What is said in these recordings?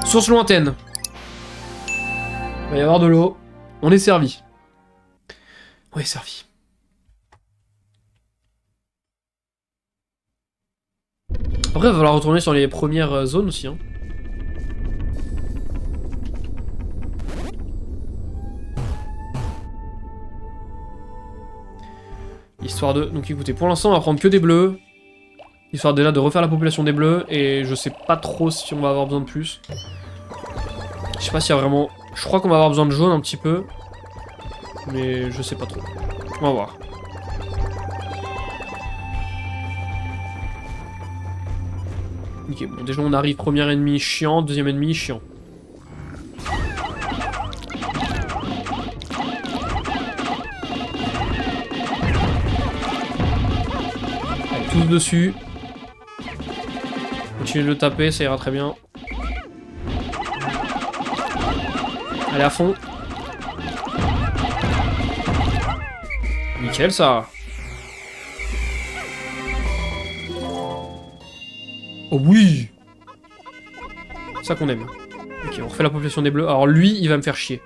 Source lointaine. Il va y avoir de l'eau. On est servi. On est servi. Après, il va falloir retourner sur les premières zones aussi. Hein. Histoire de... Donc écoutez, pour l'instant, on va prendre que des bleus. Histoire déjà de refaire la population des bleus. Et je sais pas trop si on va avoir besoin de plus. Je sais pas s'il y a vraiment... Je crois qu'on va avoir besoin de jaune un petit peu. Mais je sais pas trop. On va voir. Ok, bon, déjà on arrive, premier ennemi chiant, deuxième ennemi chiant. Allez, tous dessus. Continuez de le taper, ça ira très bien. Allez, à fond. Nickel, ça. Oh oui! C'est ça qu'on aime. Ok, on refait la population des bleus. Alors lui, il va me faire chier.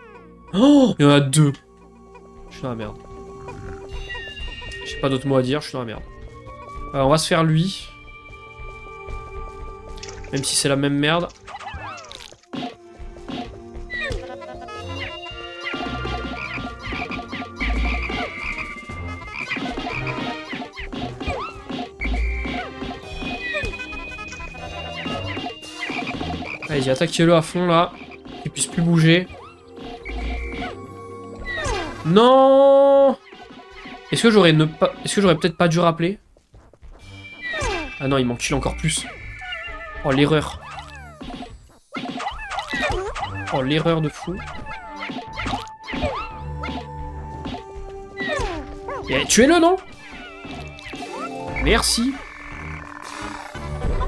Oh! Il y en a deux. Je suis dans la merde. J'ai pas d'autres mots à dire, je suis dans la merde. On va se faire lui. Même si c'est la même merde. Allez, attaquez-le à fond là. Qu'il puisse plus bouger. Non! Est-ce que j'aurais peut-être pas dû rappeler? Ah non, il m'encule encore plus. Oh, l'erreur. Oh, l'erreur de fou. Tuez-le, non? Merci.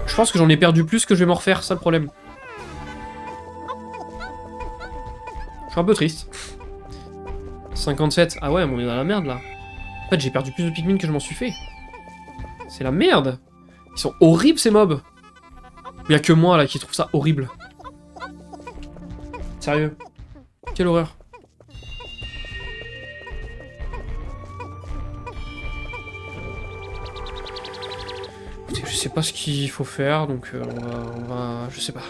Je pense que j'en ai perdu plus que je vais m'en refaire, ça le problème. Je suis un peu triste. 57. Ah ouais, mais on est dans la merde là. En fait, j'ai perdu plus de Pikmin que je m'en suis fait. C'est la merde. Ils sont horribles ces mobs. Il y a que moi là qui trouve ça horrible. Sérieux. Quelle horreur. Écoutez, je sais pas ce qu'il faut faire, donc on va... Je sais pas.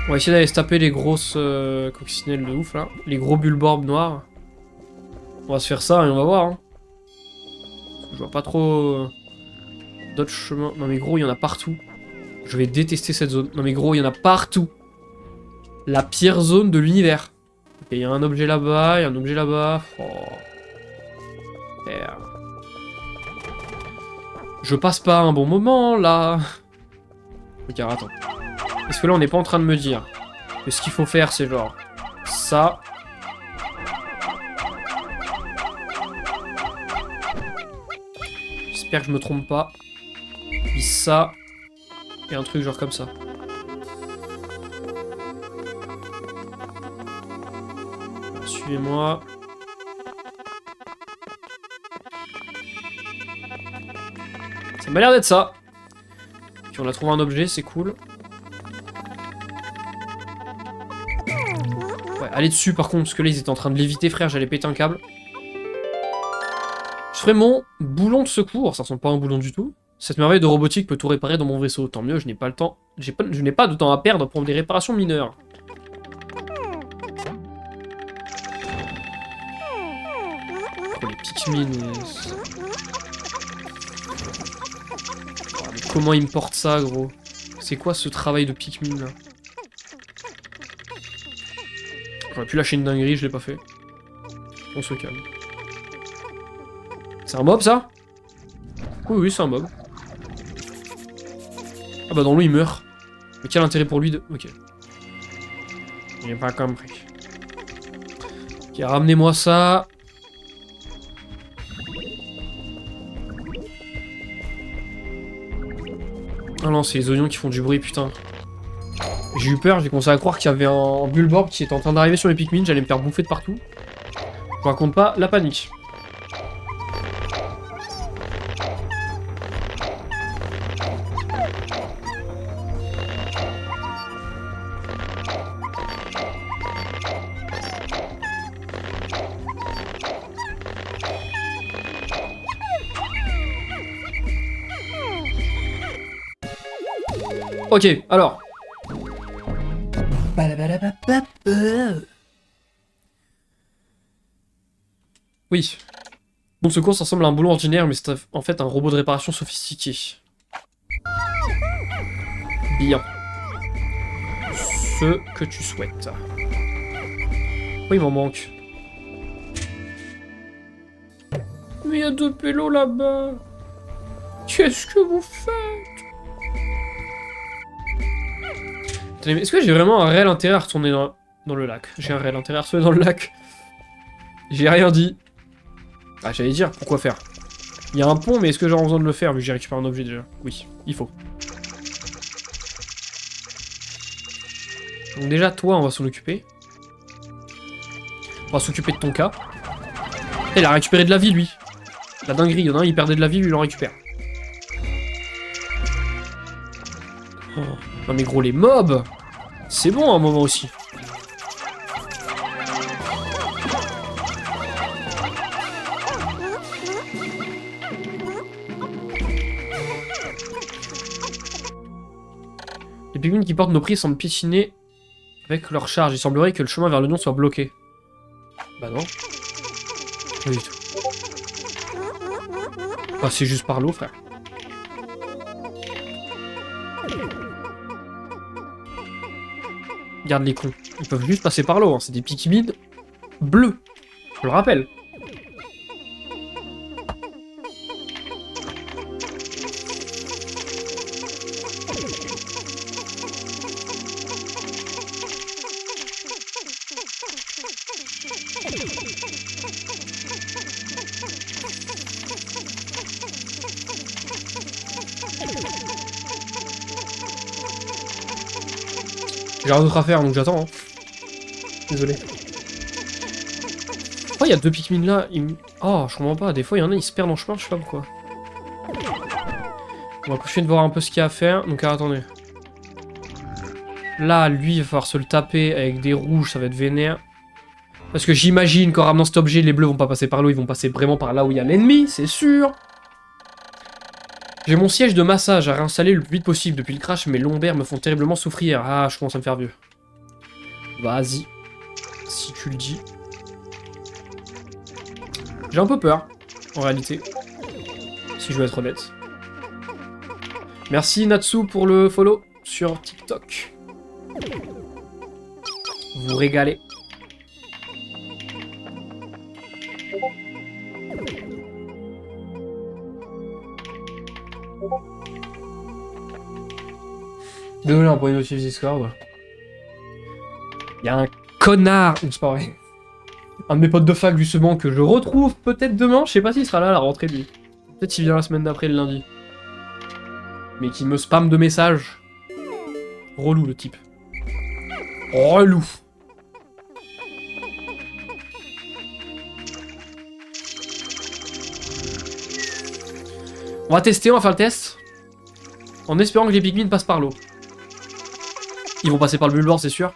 On va essayer d'aller se taper les grosses coccinelles de ouf là. Les gros bulborbes noirs. On va se faire ça et on va voir. Hein. Je vois pas trop d'autres chemins. Non mais gros, il y en a partout. Je vais détester cette zone. Non mais gros, il y en a partout. La pire zone de l'univers. Ok, il y a un objet là-bas, il y a un objet là-bas. Oh. Merde. Je passe pas un bon moment là. Ok, alors, attends. Est-ce que là on n'est pas en train de me dire que ce qu'il faut faire c'est genre ça. J'espère que je me trompe pas. Puis ça. Et un truc genre comme ça. Suivez-moi. Ça m'a l'air d'être ça. Puis on a trouvé un objet, c'est cool. Ouais, allez dessus par contre, parce que là ils étaient en train de l'éviter, frère, j'allais péter un câble. Je ferai mon boulon de secours, ça ressemble pas à un boulon du tout. Cette merveille de robotique peut tout réparer dans mon vaisseau, tant mieux, je n'ai pas le temps. Je n'ai pas de temps à perdre pour des réparations mineures. Oh, les Pikmin. Oh, mais comment ils me portent ça, gros? C'est quoi ce travail de Pikmin là? J'aurais pu lâcher une dinguerie, je l'ai pas fait. On se calme. C'est un mob ça? Oui, oui, c'est un mob. Ah bah dans l'eau il meurt. Mais quel intérêt pour lui de... Ok. J'ai pas compris. Ok, ramenez-moi ça. Ah non, c'est les oignons qui font du bruit, putain. J'ai eu peur, j'ai commencé à croire qu'il y avait un bulborb qui était en train d'arriver sur les Pikmin, j'allais me faire bouffer de partout. Je raconte pas la panique. Ok, alors. Oui. Bon, ce course ressemble à un boulot ordinaire, mais c'est en fait un robot de réparation sophistiqué. Bien. Ce que tu souhaites. Oui, il m'en manque. Mais il y a 2 pélos là-bas. Qu'est-ce que vous faites? Attendez, mais est-ce que j'ai vraiment un réel intérêt à retourner dans le lac? J'ai un réel intérêt à retourner dans le lac. J'ai rien dit. Ah, j'allais dire, pourquoi faire? Il y a un pont, mais est-ce que j'aurais besoin de le faire vu que j'ai récupéré un objet déjà? Oui, il faut. Donc déjà, toi, on va s'en occuper. On va s'occuper de ton cas. Il a récupéré de la vie, lui. La dinguerie, il y en a un, il perdait de la vie, lui, il en récupère. Oh. Non mais gros, les mobs, c'est bon à un moment aussi. Les Pikmin qui portent nos prix semblent piétiner avec leur charge. Il semblerait que le chemin vers le Nord soit bloqué. Bah non. Pas du tout. Bah c'est juste par l'eau, frère. Regarde les cons. Ils peuvent juste passer par l'eau, hein. C'est des Pikmin bleus. Je le rappelle. J'ai rien d'autre à faire, donc j'attends. Hein. Désolé. Oh, il y a 2 Pikmin là. Oh, je comprends pas. Des fois, il y en a, ils se perdent en chemin, je sais pas pourquoi. On va continuer de voir un peu ce qu'il y a à faire. Donc, alors, attendez. Là, lui, il va falloir se le taper avec des rouges, ça va être vénère. Parce que j'imagine qu'en ramenant cet objet, les bleus vont pas passer par l'eau, ils vont passer vraiment par là où il y a l'ennemi, c'est sûr. J'ai mon siège de massage à réinstaller le plus vite possible. Depuis le crash, mes lombaires me font terriblement souffrir. Ah, je commence à me faire vieux. Vas-y. Si tu le dis. J'ai un peu peur, en réalité. Si je veux être honnête. Merci Natsu pour le follow sur TikTok. Vous régalez. Désolé pour les notifs Discord. Il y a un connard. C'est pas vrai. Un de mes potes de fac justement que je retrouve peut-être demain. Je sais pas s'il sera là à la rentrée lui. Peut-être qu'il vient la semaine d'après le lundi. Mais qui me spamme de messages. Relou le type. Relou. On va tester, on va faire le test. En espérant que les Pikmin passent par l'eau. Ils vont passer par le bulbord, c'est sûr.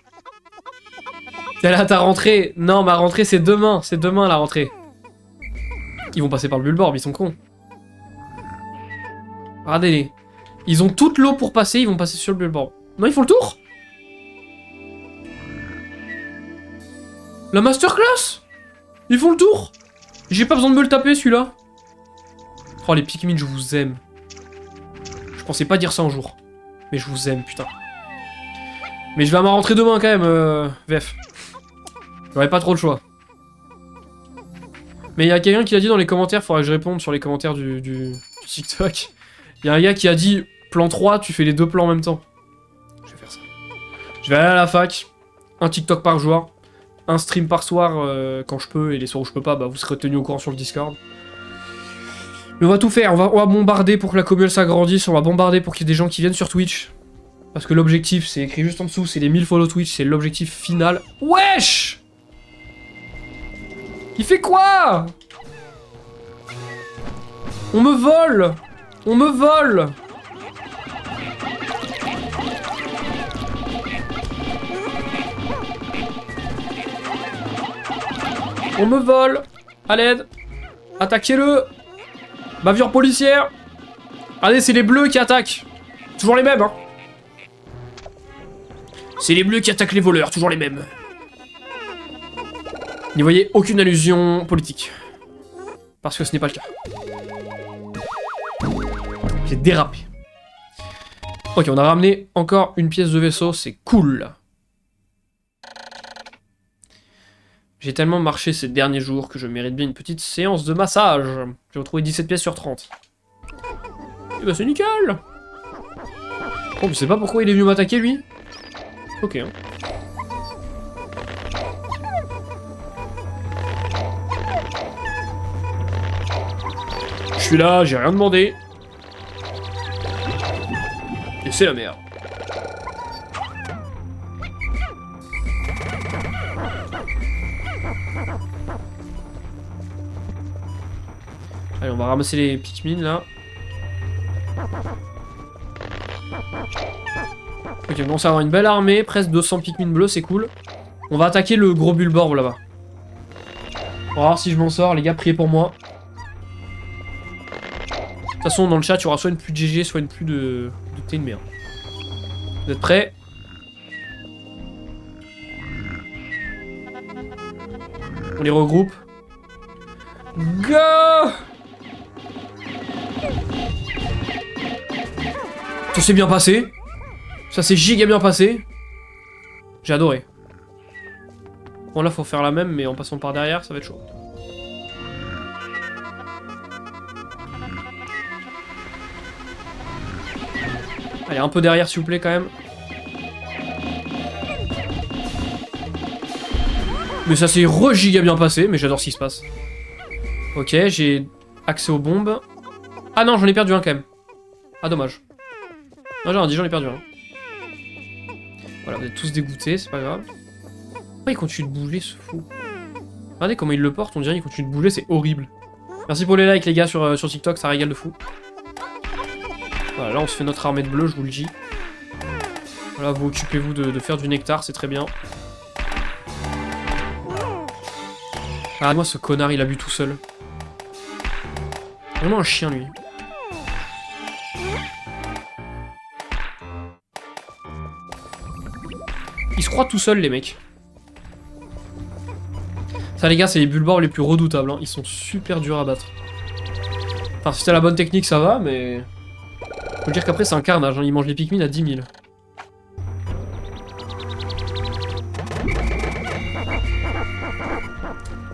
T'es là, ta rentrée. Non, ma rentrée, c'est demain. C'est demain, la rentrée. Ils vont passer par le bulbord, ils sont cons. Regardez-les. Ils ont toute l'eau pour passer, ils vont passer sur le bulbord. Non, ils font le tour. La masterclass. Ils font le tour. J'ai pas besoin de me le taper, celui-là. Oh, les Pikmin, je vous aime. Je pensais pas dire ça un jour. Mais je vous aime, putain. Mais je vais à ma rentrée demain, quand même, VF. J'aurais pas trop le choix. Mais il y a quelqu'un qui l'a dit dans les commentaires, faudrait que je réponde sur les commentaires du TikTok. Il y a un gars qui a dit, plan 3, tu fais les 2 plans en même temps. Je vais faire ça. Je vais aller à la fac, un TikTok par jour, un stream par soir quand je peux, et les soirs où je peux pas, bah vous serez tenus au courant sur le Discord. Mais on va tout faire, on va bombarder pour que la communauté s'agrandisse, on va bombarder pour qu'il y ait des gens qui viennent sur Twitch. Parce que l'objectif, c'est écrit juste en dessous, c'est les 1000 follow Twitch, c'est l'objectif final. Wesh! Il fait quoi? On me vole! On me vole! On me vole! À l'aide! Attaquez-le! Bavure policière! Allez, c'est les bleus qui attaquent! Toujours les mêmes, hein! C'est les bleus qui attaquent les voleurs, toujours les mêmes. N'y voyez aucune allusion politique. Parce que ce n'est pas le cas. J'ai dérapé. Ok, on a ramené encore une pièce de vaisseau, c'est cool. J'ai tellement marché ces derniers jours que je mérite bien une petite séance de massage. J'ai retrouvé 17 pièces sur 30. Et bah c'est nickel. Oh, je sais pas pourquoi il est venu m'attaquer lui. Ok. Hein. Je suis là, j'ai rien demandé. Et c'est la merde. Allez, on va ramasser les Pikmin là. Ok, on commence à avoir une belle armée, presque 200 Pikmin bleus, c'est cool. On va attaquer le gros Bulborb là-bas. On va voir si je m'en sors, les gars, priez pour moi. De toute façon, dans le chat, il y aura soit une pluie de GG, soit une pluie de thé de merde. Vous êtes prêts? On les regroupe. Go! Ça s'est bien passé. Ça s'est giga bien passé. J'ai adoré. Bon là faut faire la même mais en passant par derrière ça va être chaud. Allez un peu derrière s'il vous plaît quand même. Mais ça s'est giga bien passé mais j'adore ce qui se passe. Ok j'ai accès aux bombes. Ah non j'en ai perdu un quand même. Ah dommage. Non, j'en ai perdu un. Voilà, vous êtes tous dégoûtés, c'est pas grave. Pourquoi il continue de bouger, ce fou? Regardez comment il le porte, on dirait qu'il continue de bouger, c'est horrible. Merci pour les likes, les gars, sur TikTok, ça régale de fou. Voilà, là, on se fait notre armée de bleu, je vous le dis. Voilà, vous occupez-vous de faire du nectar, c'est très bien. Ah, moi, ce connard, il a bu tout seul. Vraiment un chien, lui. Ils se croient tout seuls les mecs. Ça les gars c'est les Bulborb les plus redoutables hein. Ils sont super durs à battre. Enfin si t'as la bonne technique ça va mais... Faut dire qu'après c'est un carnage hein. Ils mangent les Pikmin à 10 000.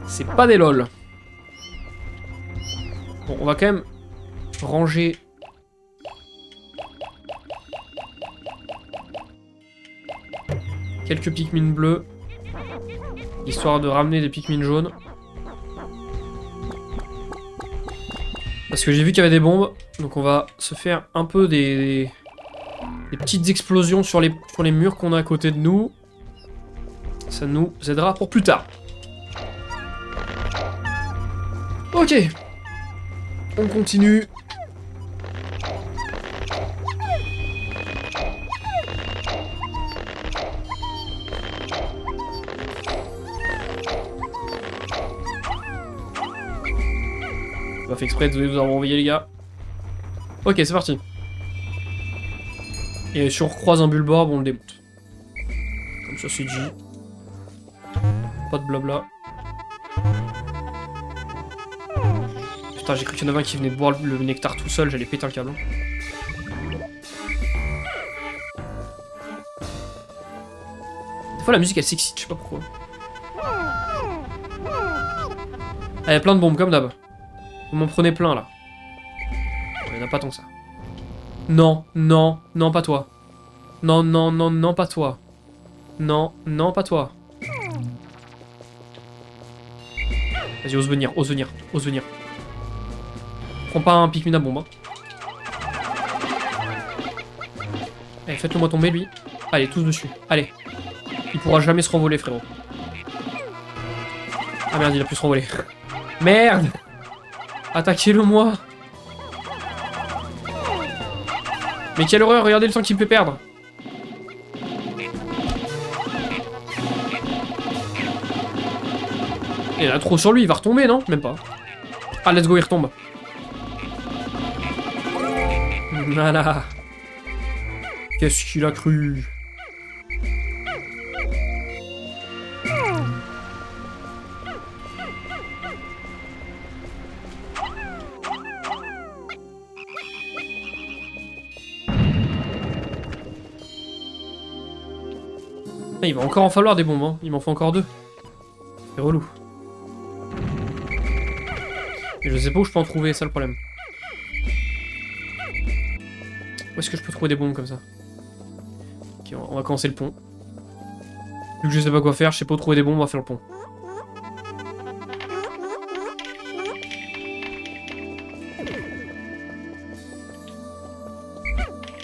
C'est pas des lol. Bon on va quand même ranger... quelques Pikmin bleus. Histoire de ramener des Pikmin jaunes. Parce que j'ai vu qu'il y avait des bombes. Donc on va se faire un peu des petites explosions sur les murs qu'on a à côté de nous. Ça nous aidera pour plus tard. Ok. On continue. Pas fait exprès de vous avoir envoyé les gars. Ok c'est parti. Et si on recroise un Bulborb on le démonte. Comme ça c'est dit. Pas de blabla. Putain j'ai cru qu'il y en avait un qui venait de boire le nectar tout seul, j'allais péter un câble. Des fois la musique elle s'excite, je sais pas pourquoi. Ah y'a plein de bombes comme d'hab. Vous m'en prenez plein là. Il n'y en a pas tant que ça. Non, non, non, pas toi. Non, non, non, non, pas toi. Non, non, pas toi. Vas-y, ose venir, ose venir, ose venir. Prends pas un Pikmin à bombe. Hein. Allez, faites-le moi tomber lui. Allez, tous dessus. Allez. Il pourra jamais se renvoler, frérot. Ah merde, il a pu se renvoler. Merde! Attaquez-le moi. Mais quelle horreur, regardez le temps qu'il me fait perdre. Il y en a trop sur lui, il va retomber, non? Même pas. Ah, let's go, il retombe. Voilà. Qu'est-ce qu'il a cru? Ah, il va encore en falloir des bombes, hein. Il m'en faut encore 2. C'est relou. Et je sais pas où je peux en trouver, c'est ça le problème. Où est-ce que je peux trouver des bombes comme ça? Ok, on va commencer le pont. Vu que je sais pas quoi faire, je sais pas où trouver des bombes, on va faire le pont.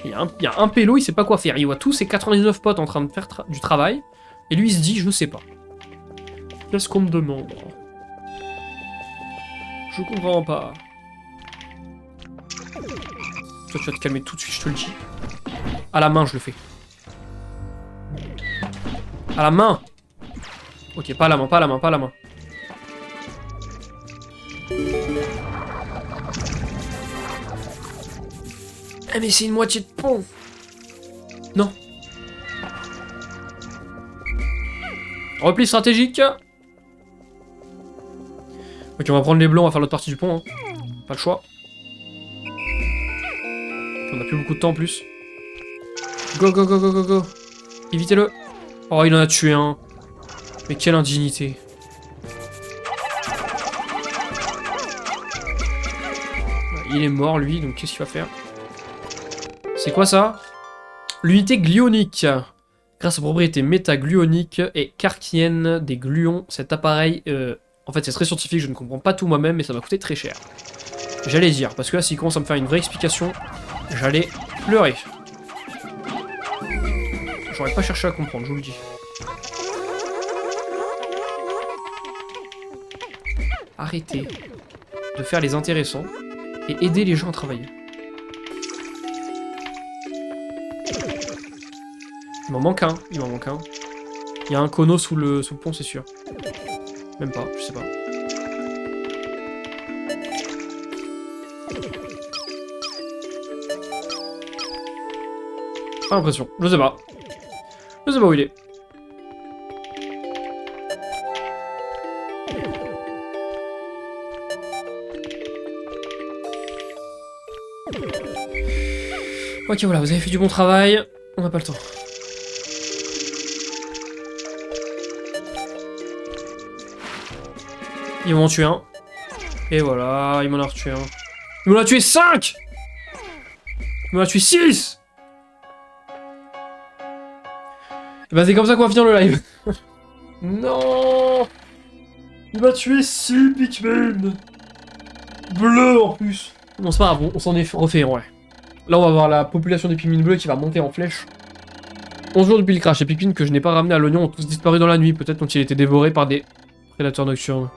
Il y a un pélo, il sait pas quoi faire. Il voit tous ses 99 potes en train de faire du travail. Et lui, il se dit, je sais pas. Qu'est-ce qu'on me demande? Je comprends pas. Toi, tu vas te calmer tout de suite, je te le dis. À la main, je le fais. À la main! Ok, pas à la main, pas à la main, pas à la main. Ah mais c'est une moitié de pont! Non. Repli stratégique. Ok, on va prendre les blancs, on va faire l'autre partie du pont. Hein. Pas le choix. On a plus beaucoup de temps en plus. Go, go, go, go, go, go. Évitez-le. Oh, il en a tué un. Mais quelle indignité. Il est mort, lui, donc qu'est-ce qu'il va faire? C'est quoi ça? L'unité gluonique. Grâce aux propriétés métagluoniques et carchiennes des gluons, cet appareil... en fait, c'est très scientifique, je ne comprends pas tout moi-même, mais ça m'a coûté très cher. J'allais dire, parce que là, s'il commence à me faire une vraie explication, j'allais pleurer. J'aurais pas cherché à comprendre, je vous le dis. Arrêtez de faire les intéressants et aider les gens à travailler. Il m'en manque un, il m'en manque un. Il y a un cono sous le pont, c'est sûr. Même pas, je sais pas. Pas l'impression, je sais pas. Je sais pas où il est. Ok, voilà, vous avez fait du bon travail. On n'a pas le temps. Il m'en tue un. Et voilà, il m'en a retué un. Il m'en a tué 5! Il m'en a tué 6! Et bah c'est comme ça qu'on va finir le live. Non! Il m'a tué 6 Pikmin! Bleu en plus! Non, c'est pas grave, on s'en est refait, ouais. Là, on va voir la population des Pikmin bleus qui va monter en flèche. 11 jours depuis le crash, les Pikmin que je n'ai pas ramenés à l'oignon ont tous disparu dans la nuit. Peut-être ont-ils été dévorés par des prédateurs nocturnes.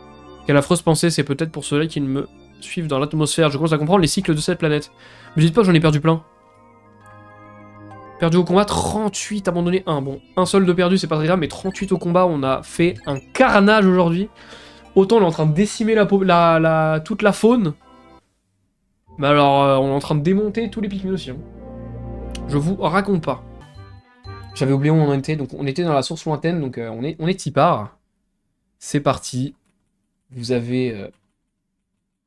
Quelle affreuse pensée, c'est peut-être pour cela qu'ils me suivent dans l'atmosphère. Je commence à comprendre les cycles de cette planète. Me dites pas que j'en ai perdu plein. Perdu au combat, 38, abandonné 1. Bon, un seul de perdu, c'est pas très grave, mais 38 au combat, on a fait un carnage aujourd'hui. Autant on est en train de décimer toute la faune. Mais alors, on est en train de démonter tous les Pikmin aussi. Hein. Je vous raconte pas. J'avais oublié où on en était, donc on était dans la source lointaine, donc on est y part. C'est parti. Vous avez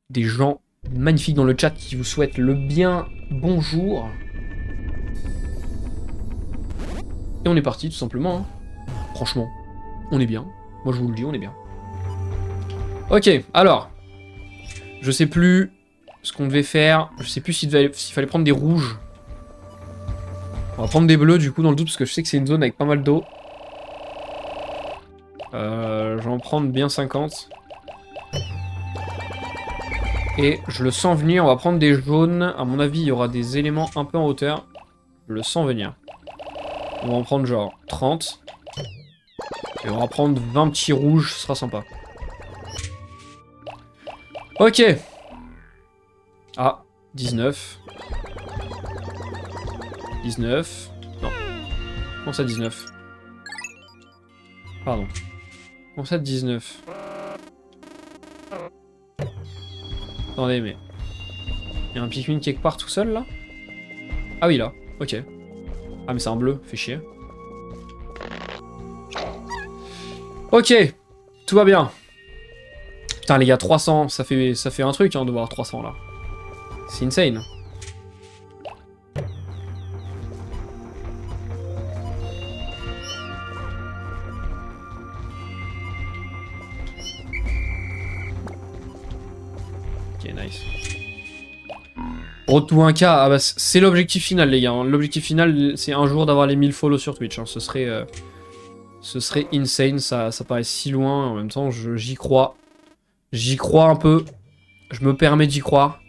des gens magnifiques dans le chat qui vous souhaitent le bien bonjour. Et on est parti, tout simplement. Hein. Franchement, on est bien. Moi, je vous le dis, on est bien. Ok, alors. Je sais plus ce qu'on devait faire. Je sais plus s'il fallait prendre des rouges. On va prendre des bleus, du coup, dans le doute, parce que je sais que c'est une zone avec pas mal d'eau. Je vais en prendre bien 50. Et je le sens venir, on va prendre des jaunes. À mon avis, il y aura des éléments un peu en hauteur. Je le sens venir. On va en prendre genre 30. Et on va prendre 20 petits rouges, ce sera sympa. Ok. Ah, 19. 19. Non. Comment ça 19? Pardon. Comment ça 19? Attendez, mais... Il y a un Pikmin quelque part tout seul, là? Ah oui, là. Ok. Ah, mais c'est un bleu. Fait chier. Ok. Tout va bien. Putain, les gars, 300. Ça fait un truc, hein, de voir 300, là. C'est insane. Road to 1K, ah bah c'est l'objectif final les gars. Hein. L'objectif final c'est un jour d'avoir les 1000 follow sur Twitch. Hein. Ce serait insane, ça paraît si loin. En même temps j'y crois. J'y crois un peu. Je me permets d'y croire.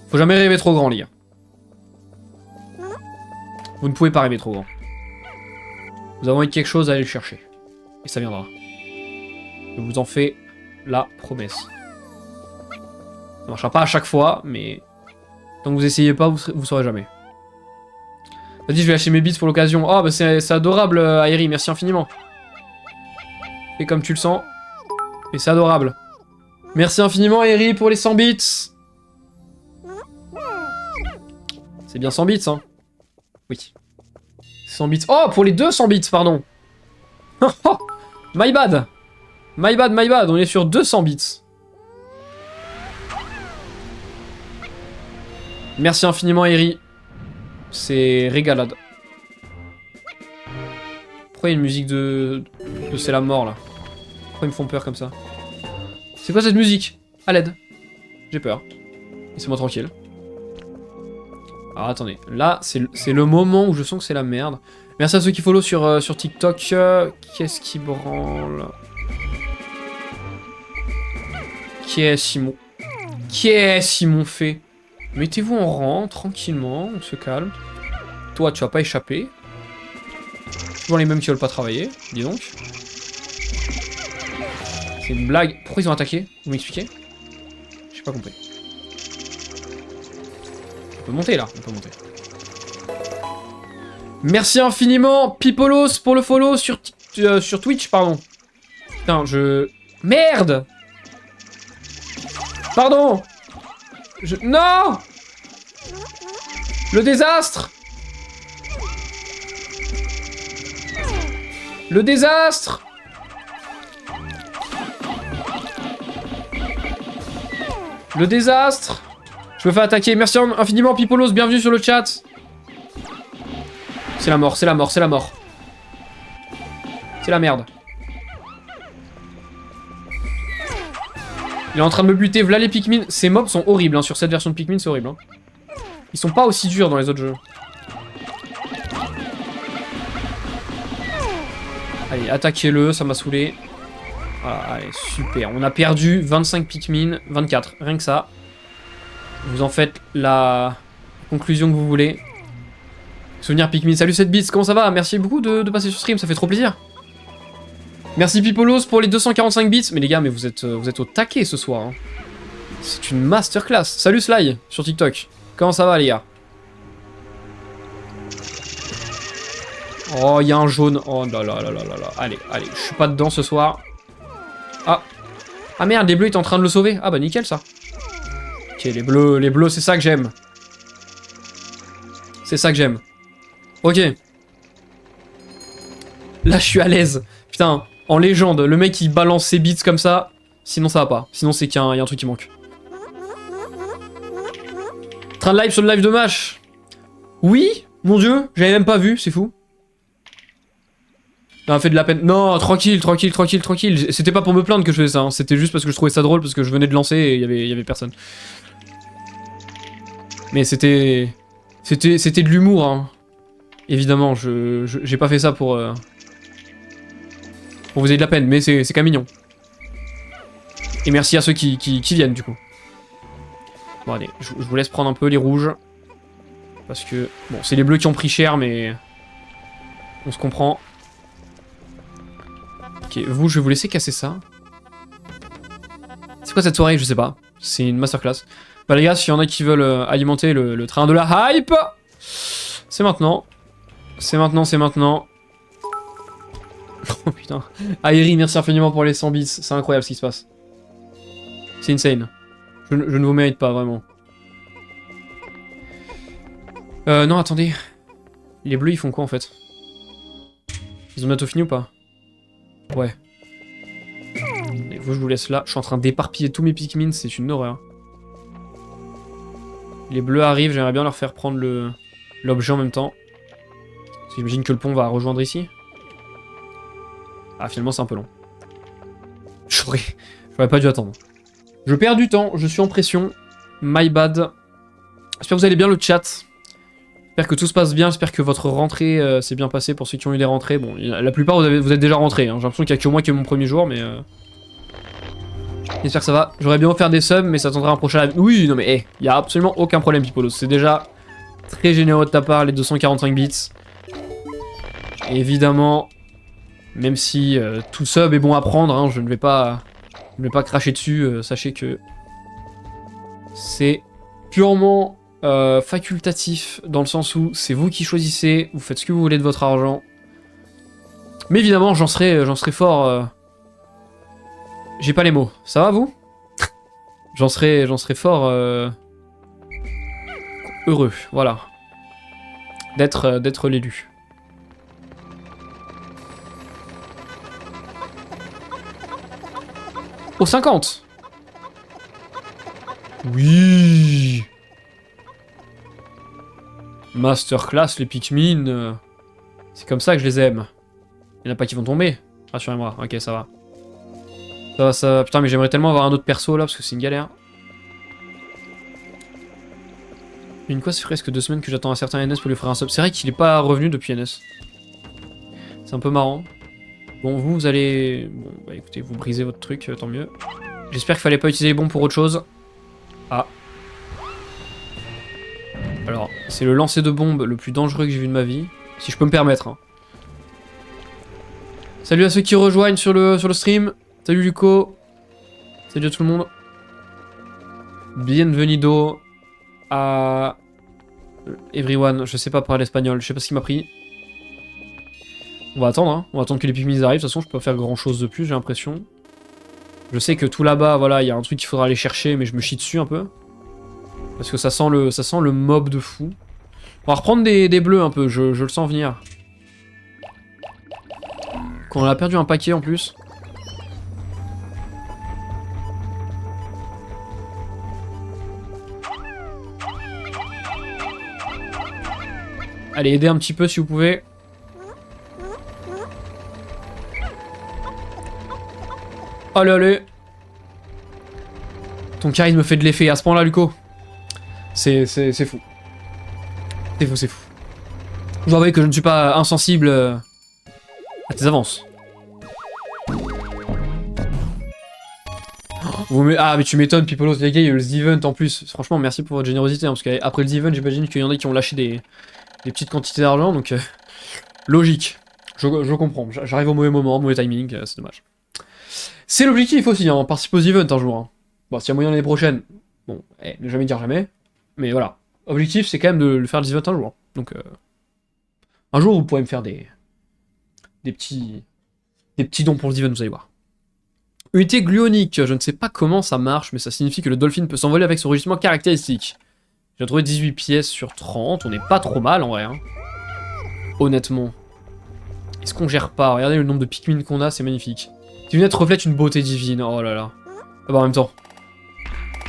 Faut jamais rêver trop grand les gars. Vous ne pouvez pas rêver trop grand. Vous avez envie de quelque chose, allez le chercher. Et ça viendra. Je vous en fais la promesse. Ça marchera pas à chaque fois, mais tant que vous essayez pas, vous saurez jamais. Vas-y, je vais lâcher mes bits pour l'occasion. Oh, bah c'est adorable, Airi, merci infiniment. Et comme tu le sens. Et c'est adorable. Merci infiniment, Airi, pour les 100 bits. C'est bien 100 bits, hein. Oui. 100 bits. Oh, pour les 200 bits, pardon. My bad. My bad, my bad. On est sur 200 bits. Merci infiniment, Eri. C'est régalade. Pourquoi il y a une musique de c'est la mort, là? Pourquoi ils me font peur comme ça? C'est quoi cette musique? À l'aide. J'ai peur. Laissez-moi tranquille. Alors attendez, là c'est le moment où je sens que c'est la merde. Merci à ceux qui follow sur TikTok. Qu'est-ce qui branle? Qu'est-ce qu'ils m'ont fait? Mettez-vous en rang, tranquillement, on se calme. Toi, tu vas pas échapper. Toujours les mêmes qui veulent pas travailler, dis donc. C'est une blague. Pourquoi ils ont attaqué? Vous m'expliquez? J'ai pas compris. On peut monter là, on peut monter. Merci infiniment, Pipolos, pour le follow sur Twitch, pardon. Putain, Merde! Pardon! Non! Le désastre! Le désastre! Le désastre! Je me fais attaquer. Merci infiniment, Pipolos. Bienvenue sur le chat. C'est la mort, c'est la mort, c'est la mort. C'est la merde. Il est en train de me buter. Voilà les Pikmin. Ces mobs sont horribles. Hein. Sur cette version de Pikmin, c'est horrible. Hein. Ils sont pas aussi durs dans les autres jeux. Allez, attaquez-le. Ça m'a saoulé. Voilà, allez, super. On a perdu 25 Pikmin. 24. Rien que ça. Vous en faites la conclusion que vous voulez. Souvenir Pikmin. Salut 7 bits. Comment ça va? Merci beaucoup de passer sur stream. Ça fait trop plaisir. Merci Pipolos pour les 245 bits. Mais les gars, mais vous êtes au taquet ce soir. Hein. C'est une masterclass. Salut Sly sur TikTok. Comment ça va les gars? Oh, il y a un jaune. Oh là là là là là là. Allez, allez, je suis pas dedans ce soir. Ah. Ah merde, les bleus étaient en train de le sauver. Ah bah nickel ça. Ok, les bleus, c'est ça que j'aime. C'est ça que j'aime. Ok. Là, je suis à l'aise. Putain, en légende, le mec il balance ses beats comme ça. Sinon ça va pas. Sinon c'est qu'il y a un truc qui manque. Train de live sur le live de Mash. Oui, mon dieu, j'avais même pas vu, c'est fou. Ça m'a fait de la peine. Non, tranquille, tranquille, tranquille, tranquille. C'était pas pour me plaindre que je faisais ça. Hein. C'était juste parce que je trouvais ça drôle, parce que je venais de lancer et il y avait personne. Mais c'était de l'humour. Hein. Évidemment, j'ai pas fait ça pour vous ayez de la peine, mais c'est quand même mignon. Et merci à ceux qui viennent du coup. Bon allez, je vous laisse prendre un peu les rouges. Parce que, bon, c'est les bleus qui ont pris cher, mais on se comprend. Ok, vous, je vais vous laisser casser ça. C'est quoi cette soirée? Je sais pas. C'est une masterclass. Bah les gars, s'il y en a qui veulent alimenter le train de la hype, c'est maintenant. C'est maintenant, c'est maintenant. Oh putain. Airi, merci infiniment pour les 100 bits. C'est incroyable ce qui se passe. C'est insane. Je ne vous mérite pas, vraiment. Non, attendez. Les bleus, ils font quoi, en fait? Ils ont bientôt fini ou pas? Ouais. Et vous, je vous laisse là. Je suis en train d'éparpiller tous mes Pikmin, c'est une horreur. Les bleus arrivent, j'aimerais bien leur faire prendre l'objet en même temps. Parce que j'imagine que le pont va rejoindre ici. Ah, finalement, c'est un peu long. J'aurais pas dû attendre. Je perds du temps, je suis en pression. My bad. J'espère que vous allez bien le chat. J'espère que tout se passe bien, j'espère que votre rentrée s'est bien passée pour ceux qui ont eu des rentrées. Bon, la plupart vous êtes déjà rentrés, hein. J'ai l'impression qu'il n'y a que moi qui ai mon premier jour, mais... J'espère que ça va. J'aurais bien offert des subs, mais ça attendra un prochain live. Oui, non mais, il n'y a absolument aucun problème, Pipolos. C'est déjà très généreux de ta part, les 245 bits. Et évidemment, même si tout sub est bon à prendre, hein, je ne vais pas cracher dessus, sachez que c'est purement... facultatif dans le sens où c'est vous qui choisissez, vous faites ce que vous voulez de votre argent. Mais évidemment, j'en serai fort. J'ai pas les mots. Ça va vous? J'en serai fort heureux, voilà, d'être l'élu. Au 50. Oui. Masterclass, les Pikmin. C'est comme ça que je les aime. Il n'y en a pas qui vont tomber. Rassurez-moi. Ok, ça va. Ça va, ça va. Putain, mais j'aimerais tellement avoir un autre perso là, parce que c'est une galère. Une quoi, c'est presque 2 semaines que j'attends un certain NS pour lui faire un sub. C'est vrai qu'il est pas revenu depuis NS. C'est un peu marrant. Bon, vous allez... Bon, bah écoutez, vous brisez votre truc, tant mieux. J'espère qu'il fallait pas utiliser les bombes pour autre chose. Ah. Alors, c'est le lancer de bombes le plus dangereux que j'ai vu de ma vie. Si je peux me permettre. Hein. Salut à ceux qui rejoignent sur le stream. Salut Luco. Salut à tout le monde. Bienvenido à everyone. Je sais pas parler espagnol. Je sais pas ce qui m'a pris. On va attendre. Hein. On va attendre que les Pikmin arrivent. De toute façon, je peux pas faire grand chose de plus, j'ai l'impression. Je sais que tout là-bas, voilà, il y a un truc qu'il faudra aller chercher, mais je me chie dessus un peu. Parce que ça sent le mob de fou. On va reprendre des bleus un peu, je le sens venir. Qu'on a perdu un paquet en plus. Allez, aidez un petit peu si vous pouvez. Allez, allez. Ton charisme me fait de l'effet à ce point-là, Luco. C'est fou. C'est fou, c'est fou. Je dois avouer que je ne suis pas insensible à tes avances. Ah, mais tu m'étonnes, Pipolos, les gars, il y a eu le event en plus. Franchement, merci pour votre générosité, hein, parce qu'après le event, j'imagine qu'il y en a qui ont lâché des petites quantités d'argent, donc logique. Je comprends. J'arrive au mauvais moment, mauvais timing, c'est dommage. C'est l'objectif aussi, hein, participer aux events un jour. Hein. Bon, s'il y a moyen l'année prochaine, bon, ne jamais dire jamais. Mais voilà. Objectif, c'est quand même de le faire des events un jour. Donc, un jour, vous pourrez me faire des petits dons pour le event, vous allez voir. Unité gluonique, je ne sais pas comment ça marche, mais ça signifie que le dolphin peut s'envoler avec son rugissement caractéristique. J'ai trouvé 18 pièces sur 30, on n'est pas trop mal en vrai. Hein. Honnêtement. Est-ce qu'on gère pas? Regardez le nombre de Pikmin qu'on a, c'est magnifique. Tes lunettes reflètent une beauté divine, oh là là. Ah bah en même temps.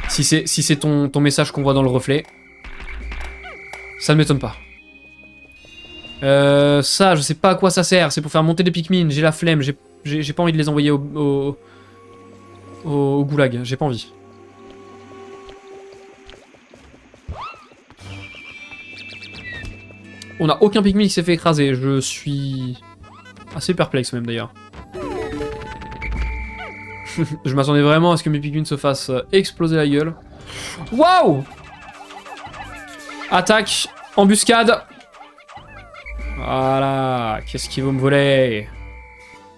Si c'est ton message qu'on voit dans le reflet, ça ne m'étonne pas. Ça, je sais pas à quoi ça sert, c'est pour faire monter des Pikmin, j'ai la flemme, j'ai pas envie de les envoyer au goulag, j'ai pas envie. On a aucun Pikmin qui s'est fait écraser, je suis assez perplexe même d'ailleurs. Je m'attendais vraiment à ce que mes Pikmin se fassent exploser la gueule. Waouh! Attaque, embuscade. Voilà, qu'est-ce qu'ils vont me voler?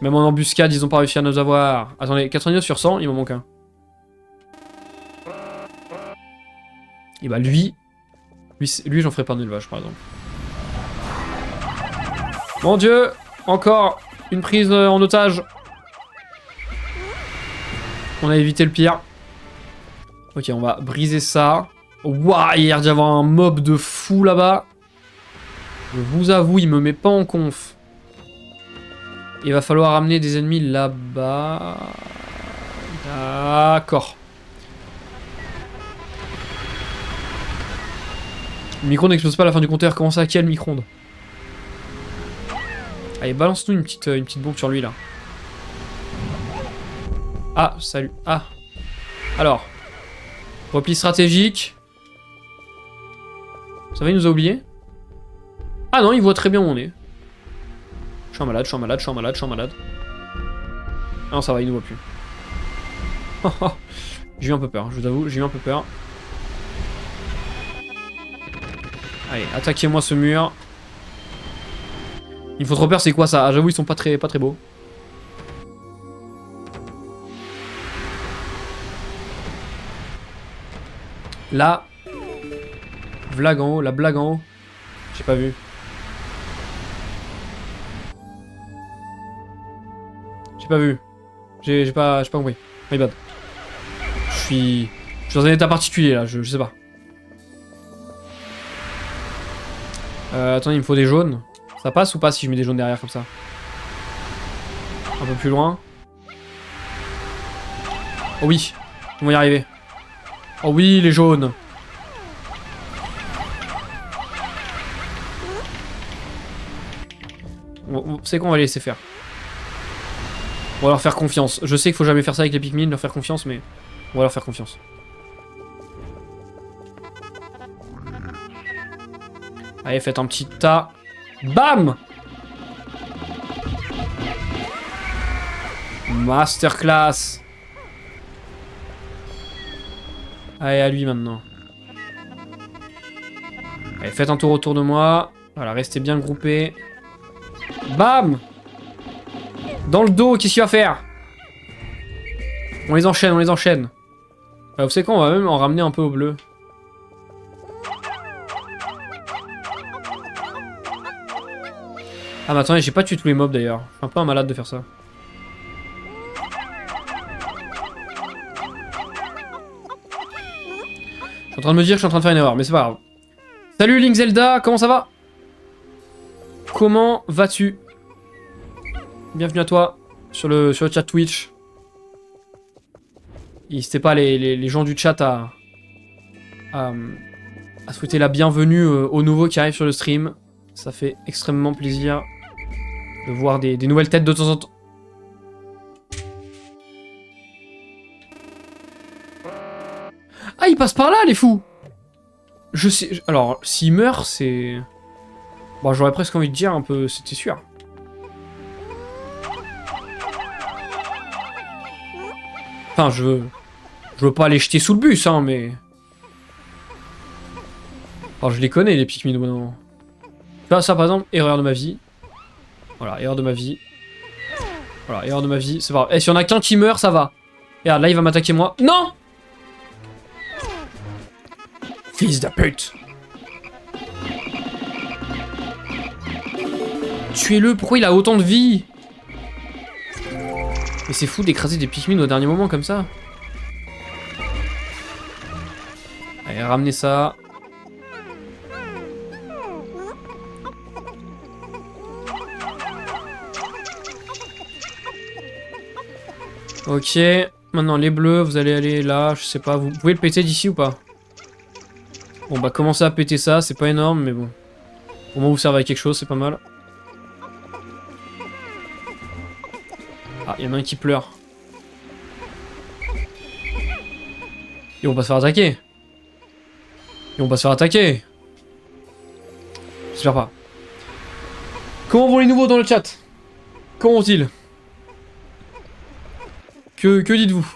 Même en embuscade, ils ont pas réussi à nous avoir. Attendez, 89 sur 100, il m'en manque un. Et bah lui j'en ferai pas un élevage par exemple. Mon dieu, encore une prise en otage. On a évité le pire. Ok, on va briser ça. Waouh, il y a l'air d'y avoir un mob de fou là-bas. Je vous avoue, il me met pas en conf. Il va falloir amener des ennemis là-bas. D'accord. Le micro n'explose pas à la fin du compteur. Comment ça? Quel micro-ondes? Allez, balance-nous une petite bombe sur lui là. Ah, salut. Ah. Alors. Repli stratégique. Ça va, il nous a oublié? Ah non, il voit très bien où on est. Je suis un malade, je suis un malade, je suis un malade, je suis un malade. Ah non, ça va, il nous voit plus. J'ai eu un peu peur, je vous avoue, j'ai eu un peu peur. Allez, attaquez-moi ce mur. Il me faut trop peur, c'est quoi ça? Ah, j'avoue, ils sont pas très beaux. Là. Vlag en haut, la blague en haut. J'ai pas vu. J'ai pas vu. J'ai pas compris. My bad. Je suis dans un état particulier là, je sais pas. Attendez, il me faut des jaunes. Ça passe ou pas si je mets des jaunes derrière comme ça? Un peu plus loin. Oh oui, on va y arriver. Oh oui, les jaunes. C'est qu'on va les laisser faire. On va leur faire confiance. Je sais qu'il faut jamais faire ça avec les Pikmin, leur faire confiance, mais on va leur faire confiance. Allez, faites un petit tas. Bam! Masterclass. Allez, à lui maintenant. Allez, faites un tour autour de moi. Voilà, restez bien groupés. Bam! Dans le dos, qu'est-ce qu'il va faire? On les enchaîne, on les enchaîne. Vous savez quoi, on va même en ramener un peu au bleu. Ah mais attendez, j'ai pas tué tous les mobs d'ailleurs. Je suis un peu un malade de faire ça. Je suis en train de me dire que je suis en train de faire une erreur, mais c'est pas grave. Salut Link Zelda, comment ça va? Comment vas-tu? Bienvenue à toi sur le chat Twitch. N'hésitez pas les gens du chat à souhaiter la bienvenue aux nouveaux qui arrivent sur le stream. Ça fait extrêmement plaisir de voir des nouvelles têtes de temps en temps. Ah, il passe par là, les fous! Je sais... Alors, s'il meurt, c'est... Bon, j'aurais presque envie de dire un peu... C'était sûr. Enfin, je veux pas les jeter sous le bus, hein, mais... Alors, je les connais, les Pikmin, au bout d'un moment. Ça, par exemple, erreur de ma vie. Voilà, erreur de ma vie. Voilà, erreur de ma vie, c'est pas grave. Eh, si y en a qu'un qui meurt, ça va. Regarde, là, il va m'attaquer moi. Non! Fils de pute! Tuez-le, pourquoi il a autant de vie? Mais c'est fou d'écraser des Pikmin au dernier moment comme ça. Allez, ramenez ça. Ok, maintenant les bleus, vous allez aller là, je sais pas, vous pouvez le péter d'ici ou pas? Bon bah commencez à péter ça, c'est pas énorme mais bon. Au moins vous servez à quelque chose, c'est pas mal. Ah, il y en a un qui pleure. Et on va se faire attaquer. Et on va se faire attaquer. J'espère pas. Comment vont les nouveaux dans le chat? Comment vont-ils? Que dites-vous?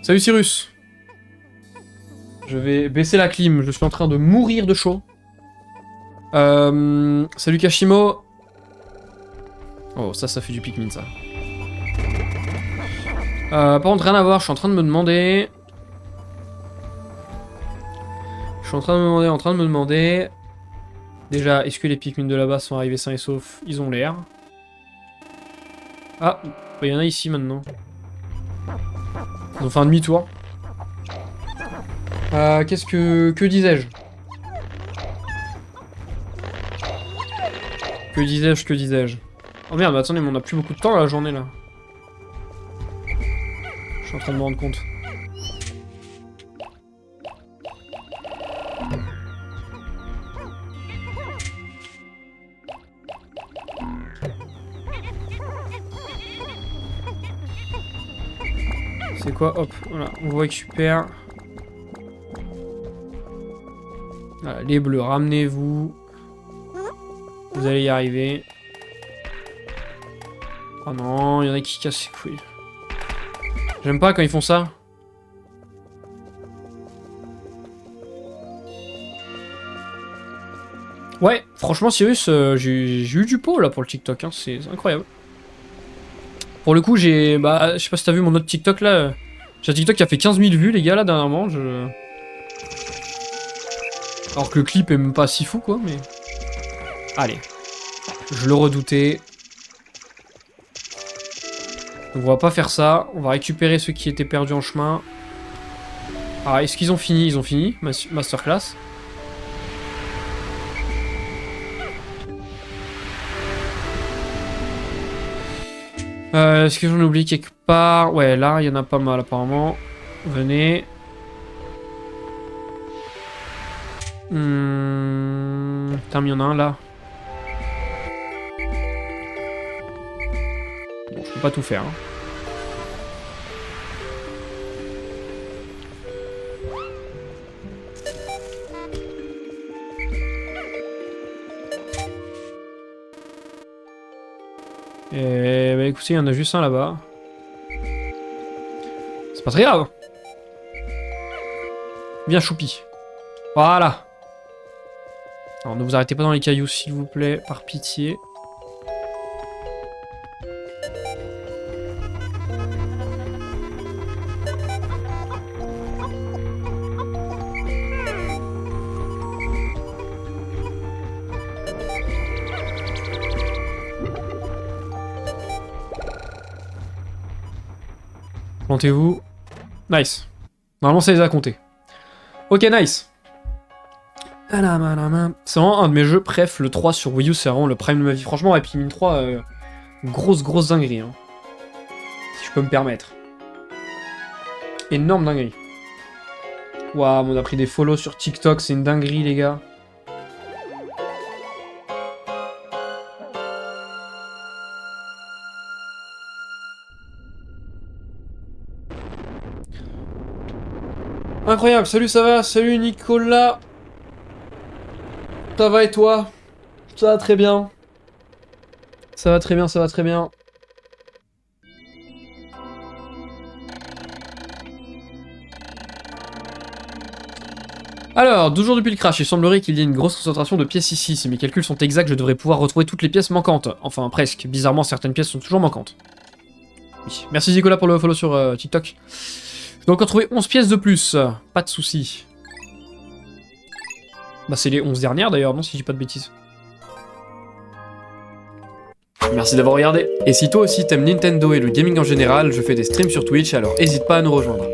Salut Cyrus. Je vais baisser la clim, je suis en train de mourir de chaud. Salut Kashimo. Oh, ça fait du Pikmin, ça. Par contre, rien à voir, je suis en train de me demander... Je suis en train de me demander... Déjà, est-ce que les Pikmin de là-bas sont arrivés sains et saufs? Ils ont l'air. Ah, il y en a ici maintenant. Ils ont fait un demi-tour. Qu'est-ce que... Que disais-je? Que disais-je? Oh merde, mais attendez, mais on a plus beaucoup de temps la journée là. Je suis en train de me rendre compte. C'est quoi? Hop, voilà, on récupère Voilà, les bleus, ramenez-vous. Vous allez y arriver. Oh non, il y en a qui cassent les couilles. J'aime pas quand ils font ça. Ouais, franchement, Cyrus, j'ai eu du pot là pour le TikTok, hein, c'est incroyable. Pour le coup, bah, je sais pas si t'as vu mon autre TikTok là. J'ai un TikTok qui a fait 15 000 vues, les gars, là, dernièrement. Alors que le clip est même pas si fou, quoi, mais. Allez. Je le redoutais. Donc, on va pas faire ça. On va récupérer ceux qui étaient perdus en chemin. Ah, est-ce qu'ils ont fini? Ils ont fini. Masterclass. Est-ce que j'en ai oublié quelque part? Ouais, là, il y en a pas mal, apparemment. Venez. Putain, mais il y en a un, là. Bon, je peux pas tout faire, hein. Et bah écoutez, il y en a juste un là-bas. C'est pas très grave. Viens, choupi. Voilà. Alors ne vous arrêtez pas dans les cailloux, s'il vous plaît, par pitié. Plantez-vous. Nice. Normalement, ça les a comptés. Ok, nice. C'est vraiment un de mes jeux, bref, le 3 sur Wii U, c'est vraiment le prime de ma vie. Franchement, Happy Meal 3, grosse dinguerie, hein. Si je peux me permettre. Énorme dinguerie. Waouh, on a pris des follow sur TikTok, c'est une dinguerie, les gars. Incroyable, salut, ça va? Salut Nicolas. Ça va et toi? Ça va très bien. Ça va très bien, ça va très bien. Alors, 12 jours depuis le crash, il semblerait qu'il y ait une grosse concentration de pièces ici. Si mes calculs sont exacts, je devrais pouvoir retrouver toutes les pièces manquantes. Enfin, presque. Bizarrement, certaines pièces sont toujours manquantes. Oui. Merci Nicolas pour le follow sur TikTok. Je dois encore trouver 11 pièces de plus. Pas de soucis. Bah, c'est les 11 dernières d'ailleurs, non, si je dis pas de bêtises. Merci d'avoir regardé. Et si toi aussi t'aimes Nintendo et le gaming en général, je fais des streams sur Twitch, alors n'hésite pas à nous rejoindre.